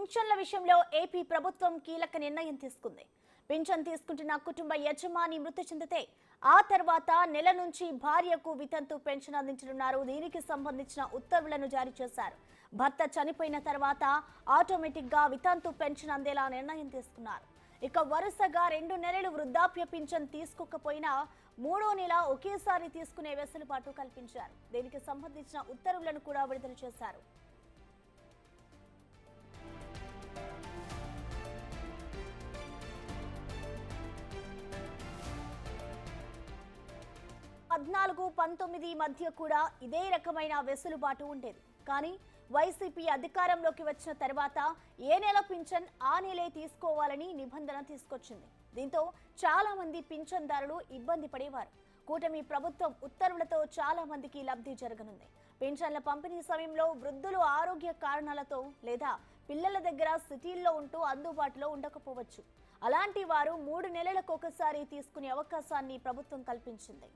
పింఛన్ల విషయంలో ఏపీ ప్రభుత్వం కీలక నిర్ణయం తీసుకుంది. పింఛన్ తీసుకుంటున్న కుటుంబ యజమాని మృతి చెందితే ఆ తర్వాత నెల నుంచి భార్యకు వితంతు పెన్షన్ అందించనున్నారు. దీనికి సంబంధించిన ఉత్తర్వులను జారీ చేశారు. భర్త చనిపోయిన తర్వాత ఆటోమేటిక్ గా వితంతు పెన్షన్ అందేలా నిర్ణయం తీసుకున్నారు. ఇక వరుసగా 2 నెలలు వృద్ధాప్య పింఛన్ తీసుకోకపోయినా 3వ నెల ఒకేసారి తీసుకునే వెసులుబాటు కల్పించారు. దీనికి సంబంధించిన ఉత్తర్వులను కూడా విడుదల చేశారు. పద్నాలుగు 19 మధ్య కూడా ఇదే రకమైన వెసులుబాటు ఉండేది. కానీ వైసీపీ అధికారంలోకి వచ్చిన తర్వాత ఏ నెల పింఛన్ ఆ నెలే తీసుకోవాలని నిబంధన తీసుకొచ్చింది. దీంతో చాలా మంది పింఛన్దారులు ఇబ్బంది పడేవారు. కూటమి ప్రభుత్వం ఉత్తర్వులతో చాలా మందికి లబ్ధి జరగనుంది. పింఛన్ల పంపిణీ సమయంలో వృద్ధులు ఆరోగ్య కారణాలతో లేదా పిల్లల దగ్గర సిటీల్లో ఉంటూ అందుబాటులో ఉండకపోవచ్చు. అలాంటి వారు 3 నెలలకు ఒకసారి తీసుకునే అవకాశాన్ని ప్రభుత్వం కల్పించింది.